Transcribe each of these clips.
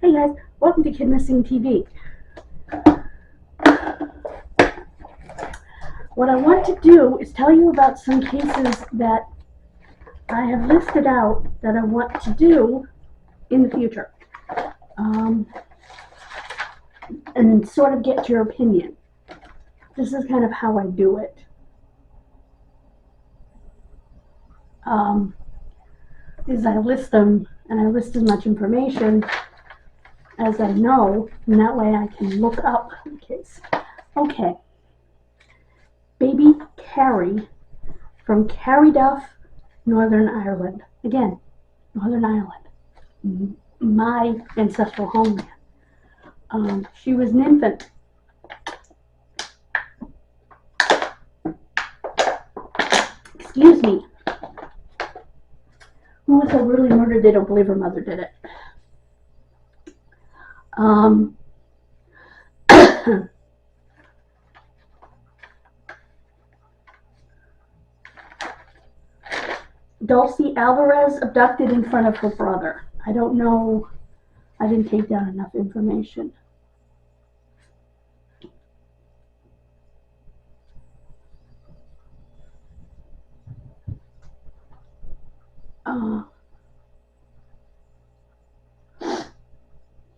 Hey guys, welcome to Kidmissing TV. What I want to do is tell you about some cases that I have listed out that I want to do in the future, and sort of get your opinion. This is kind of how I do it. Is I list them, and I list as much information as I know, and that way I can look up the case. Okay. Baby Carrie from Carryduff, Northern Ireland. Again, Northern Ireland, my ancestral homeland. She was an infant. Excuse me. Who was so brutally murdered they don't believe her mother did it? Dulcie Alvarez abducted in front of her brother. I don't know. I didn't take down enough information.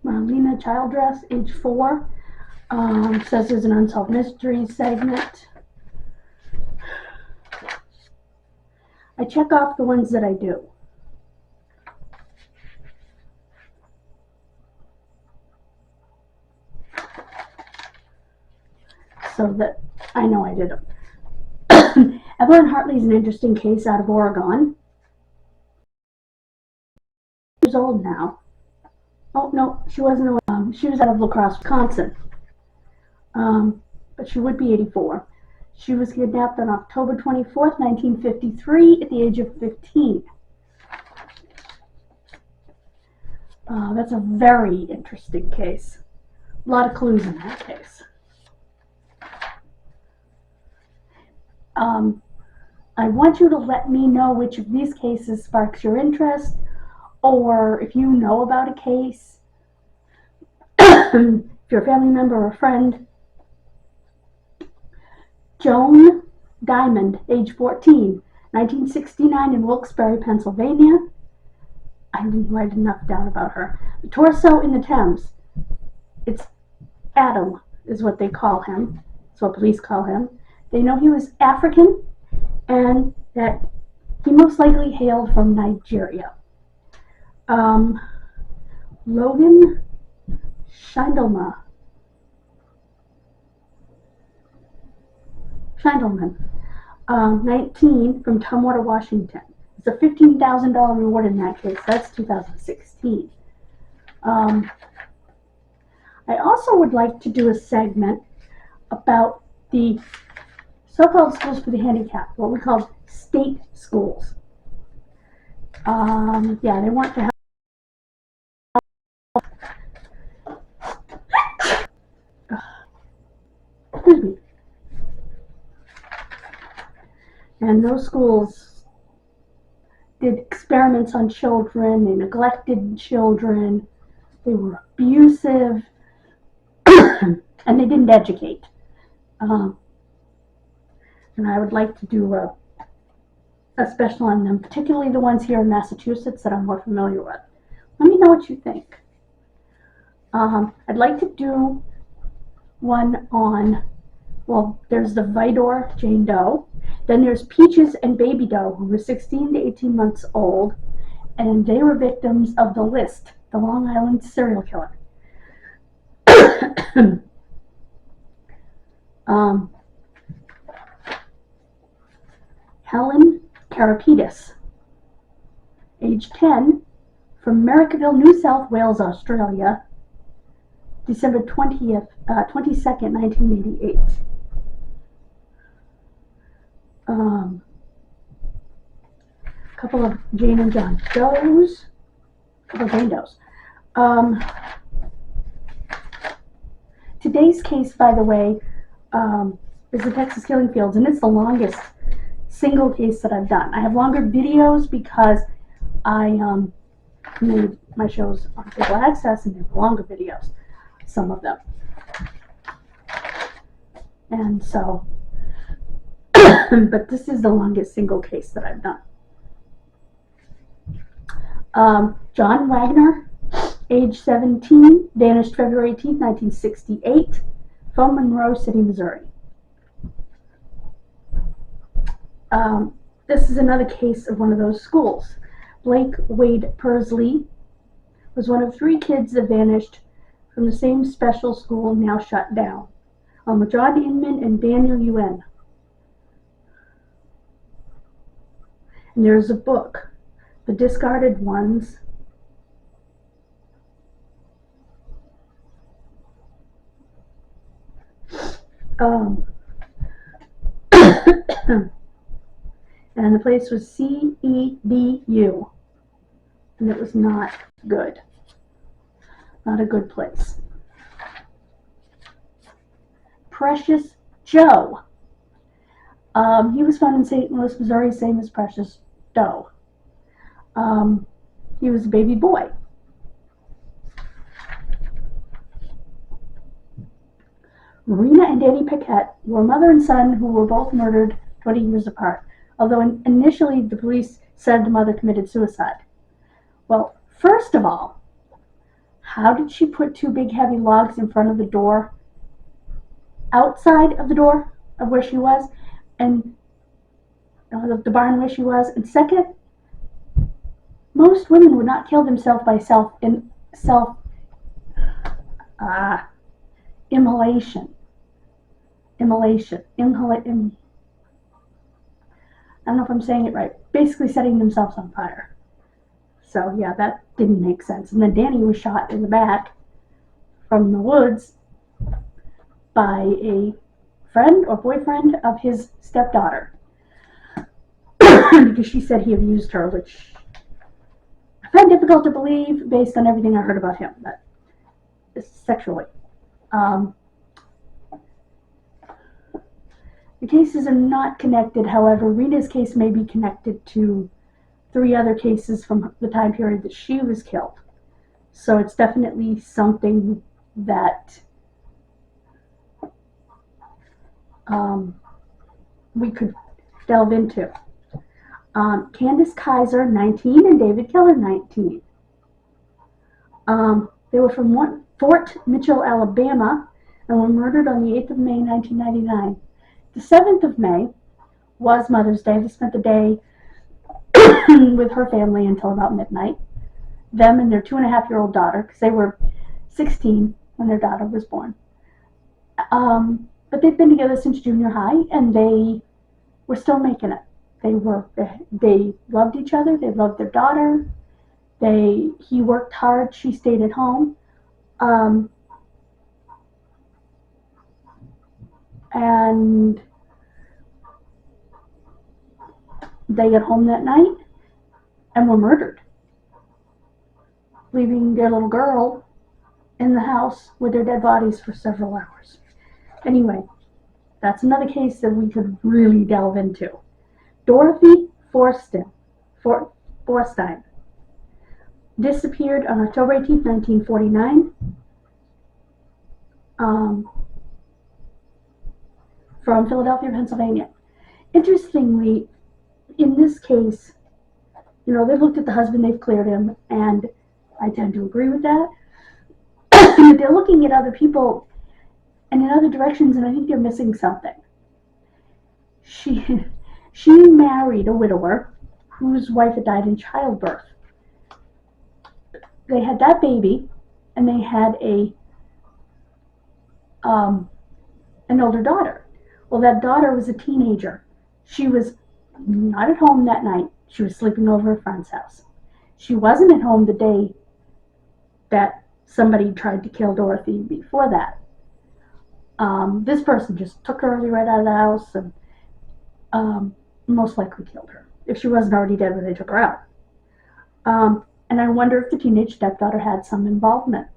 Marlena Childress, age 4. Says there's an Unsolved Mysteries segment. I check off the ones that I do. So that I know I did them. Evelyn Hartley is an interesting case out of Oregon. She's old now. Oh, no, she wasn't. She was out of La Crosse, Wisconsin. But she would be 84. She was kidnapped on October 24th, 1953, at the age of 15. That's a very interesting case. A lot of clues in that case. I want you to let me know which of these cases sparks your interest, or if you know about a case, if you're a family member or a friend. Joan Diamond, age 14, 1969, in Wilkes-Barre, Pennsylvania. I didn't write enough down about her. The torso in the Thames. It's Adam, is what they call him. That's what police call him. They know he was African and that he most likely hailed from Nigeria. Logan Schindelman, 19, from Tumwater, Washington. It's a $15,000 reward in that case. That's 2016. I also would like to do a segment about the so-called schools for the handicapped, what we call state schools. Yeah, they want to have. Excuse me. And those schools did experiments on children, they neglected children, they were abusive, and they didn't educate. And I would like to do a special on them, particularly the ones here in Massachusetts that I'm more familiar with. Let me know what you think. I'd like to do one on, well, there's the Vidor Jane Doe. Then there's Peaches and Baby Doe, who were 16 to 18 months old, and they were victims of the List, the Long Island serial killer. Helen Karapidis, age 10, from Marrickville, New South Wales, Australia, December 22nd, 1988. A couple of Jane and John Does. A couple of Jane Does. Today's case, by the way, is the Texas Killing Fields, and it's the longest single case that I've done. I have longer videos because I made my shows on cable access, and they were longer videos, some of them. And so, but this is the longest single case that I've done. John Wagner, age 17, vanished February 18, 1968, from Monroe City, Missouri. This is another case of one of those schools. Blake Wade Pursley was one of 3 kids that vanished from the same special school now shut down, with John Inman and Daniel Yuen. And there's a book, The Discarded Ones. And the place was CEDU, and it was not good. Not a good place. Precious Joe. He was found in St. Louis, Missouri, same as Precious Doe. He was a baby boy. Rena and Danny Paquette were mother and son who were both murdered 20 years apart, although initially the police said the mother committed suicide. Well, first of all, how did she put 2 big heavy logs in front of the door, outside of the door of where she was, and the barn where she was? And second, most women would not kill themselves by immolation. I don't know if I'm saying it right. Basically setting themselves on fire. So yeah, that didn't make sense. And then Danny was shot in the back from the woods by a friend or boyfriend of his stepdaughter. Because she said he abused her, which I find difficult to believe based on everything I heard about him, but sexually. The cases are not connected. However, Rena's case may be connected to 3 other cases from the time period that she was killed. So it's definitely something that we could delve into. Candace Kaiser, 19, and David Keller, 19. They were from Fort Mitchell, Alabama, and were murdered on the 8th of May, 1999. The 7th of May was Mother's Day. They spent the day with her family until about midnight. Them and their 2.5-year-old daughter, because they were 16 when their daughter was born. But they've been together since junior high, and they were still making it. They loved each other. They loved their daughter. He worked hard. She stayed at home. And they got home that night and were murdered, leaving their little girl in the house with their dead bodies for several hours. Anyway, that's another case that we could really delve into. Dorothy Forstein disappeared on October 18, 1949. From Philadelphia, Pennsylvania. Interestingly, in this case, they've looked at the husband, they've cleared him, and I tend to agree with that. They're looking at other people and in other directions, and I think they're missing something. She married a widower whose wife had died in childbirth. They had that baby, and they had an older daughter. Well, that daughter was a teenager. She was not at home that night. She was sleeping over a friend's house. She wasn't at home the day that somebody tried to kill Dorothy before that. This person just took her right out of the house and most likely killed her, if she wasn't already dead when they took her out. And I wonder if the teenage stepdaughter had some involvement.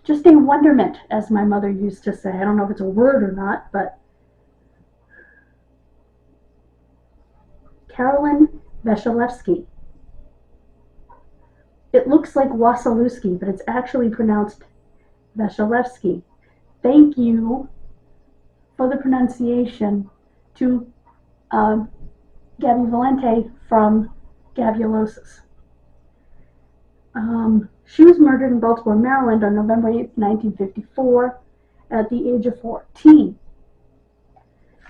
Just a wonderment, as my mother used to say. I don't know if it's a word or not, but Carolyn Vasilevsky. It looks like Wasilewski, but it's actually pronounced Vasilevsky. Thank you for the pronunciation to Gabby Valente from Gabulosis. She was murdered in Baltimore, Maryland on November 8, 1954 at the age of 14.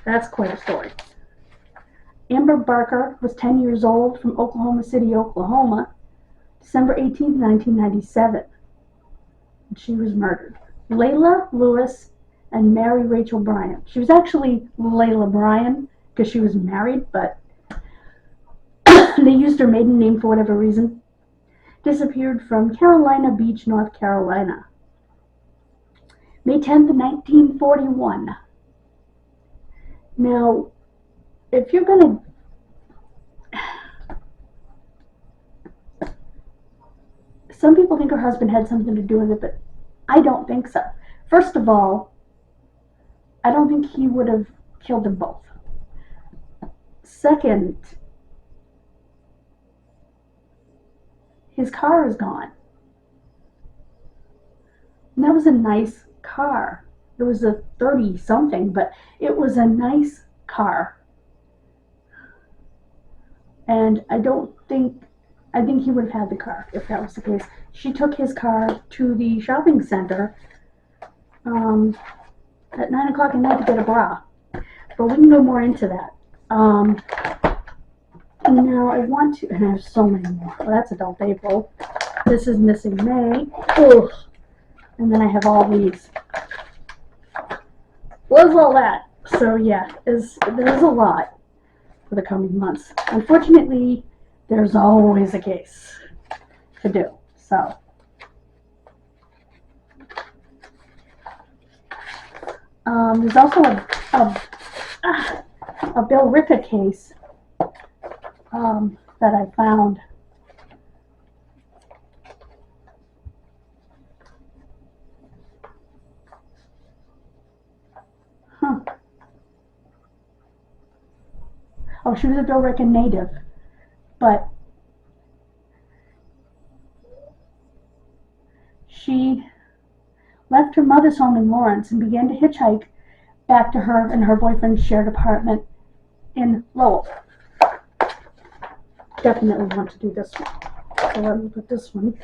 That's quite a story. Amber Barker was 10 years old from Oklahoma City, Oklahoma, December 18, 1997. And she was murdered. Layla Lewis and Mary Rachel Bryan. She was actually Layla Bryan because she was married, but they used her maiden name for whatever reason. Disappeared from Carolina Beach, North Carolina. May 10th, 1941. Now, if you're going to... Some people think her husband had something to do with it, but I don't think so. First of all, I don't think he would have killed them both. Second, his car is gone. And that was a nice car. It was a 30-something, but it was a nice car. And I think he would have had the car if that was the case. She took his car to the shopping center at 9 o'clock at night to get a bra. But we can go more into that. Now I want to, and I have so many more. Well, that's Adult April. This is Missing May. Ugh. And then I have all these. What's all that? So yeah, there's a lot for the coming months. Unfortunately, there's always a case to do. So there's also a Bill Ricca case that I found. Oh, she was a Bill Ricca native, but she left her mother's home in Lawrence and began to hitchhike back to her and her boyfriend's shared apartment in Lowell. Definitely want to do this one. So let me put this one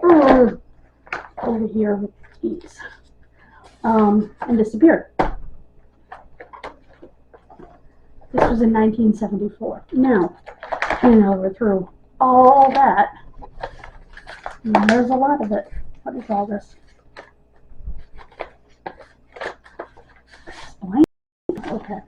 over here with ease. And disappeared. This was in 1974. Now we're through all that. And there's a lot of it. What is all this? Blank? Okay.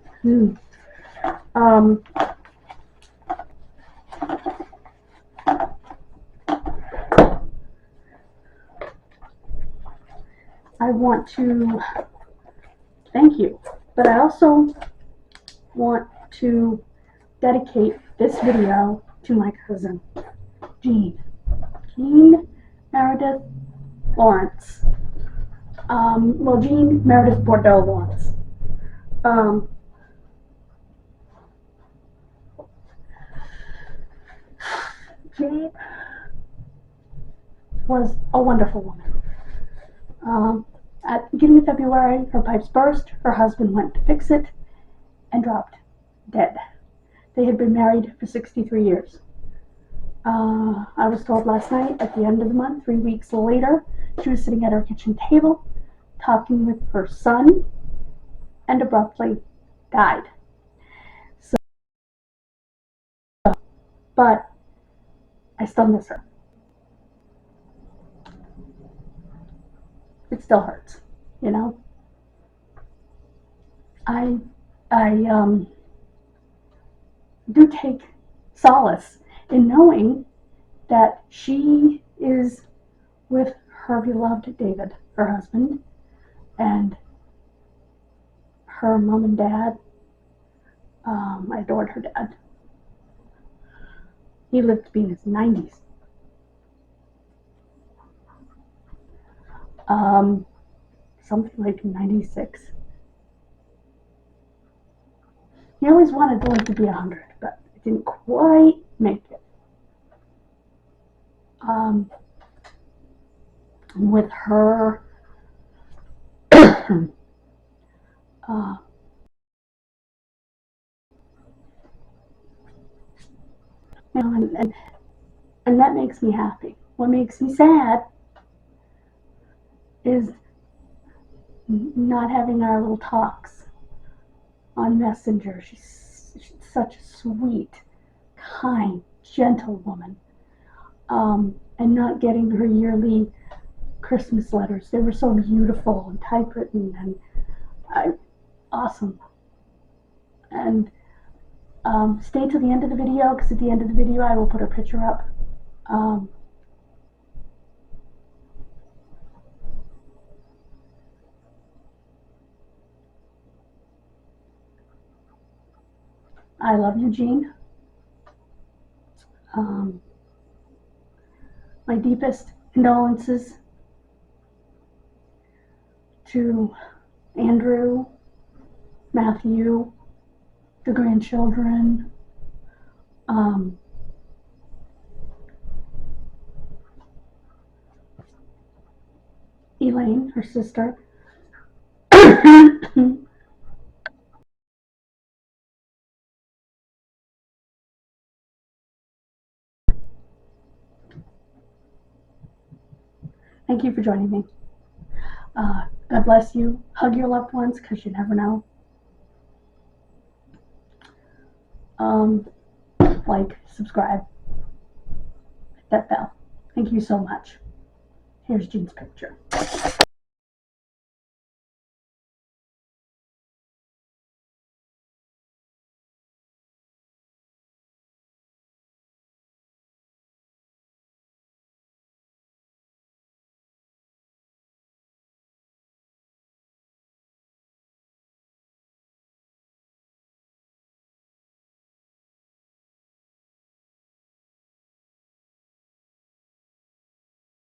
I want to thank you, but I also want to dedicate this video to my cousin, Jean Meredith Lawrence. Jean Meredith Bordeaux Lawrence. Jean was a wonderful woman. At the beginning of February, her pipes burst, her husband went to fix it, and dropped dead. They had been married for 63 years. I was told last night, at the end of the month, 3 weeks later, she was sitting at her kitchen table, talking with her son, and abruptly died. But I still miss her. It still hurts, you know? I do take solace in knowing that she is with her beloved David, her husband, and her mom and dad. I adored her dad. He lived to be in his 90s. Something like 96. He always wanted to live to be 100, but it didn't quite make it. With her, uh, you know, and that makes me happy. What makes me sad is not having our little talks on Messenger. She's such a sweet, kind, gentle woman. And not getting her yearly Christmas letters. They were so beautiful and typewritten and awesome. And stay to the end of the video, because at the end of the video I will put her picture up. I love you, Jean. My deepest condolences to Andrew, Matthew, the grandchildren, Elaine, her sister. Thank you for joining me. God bless you. Hug your loved ones, because you never know. Like, subscribe, hit that bell. Thank you so much. Here's Jean's picture.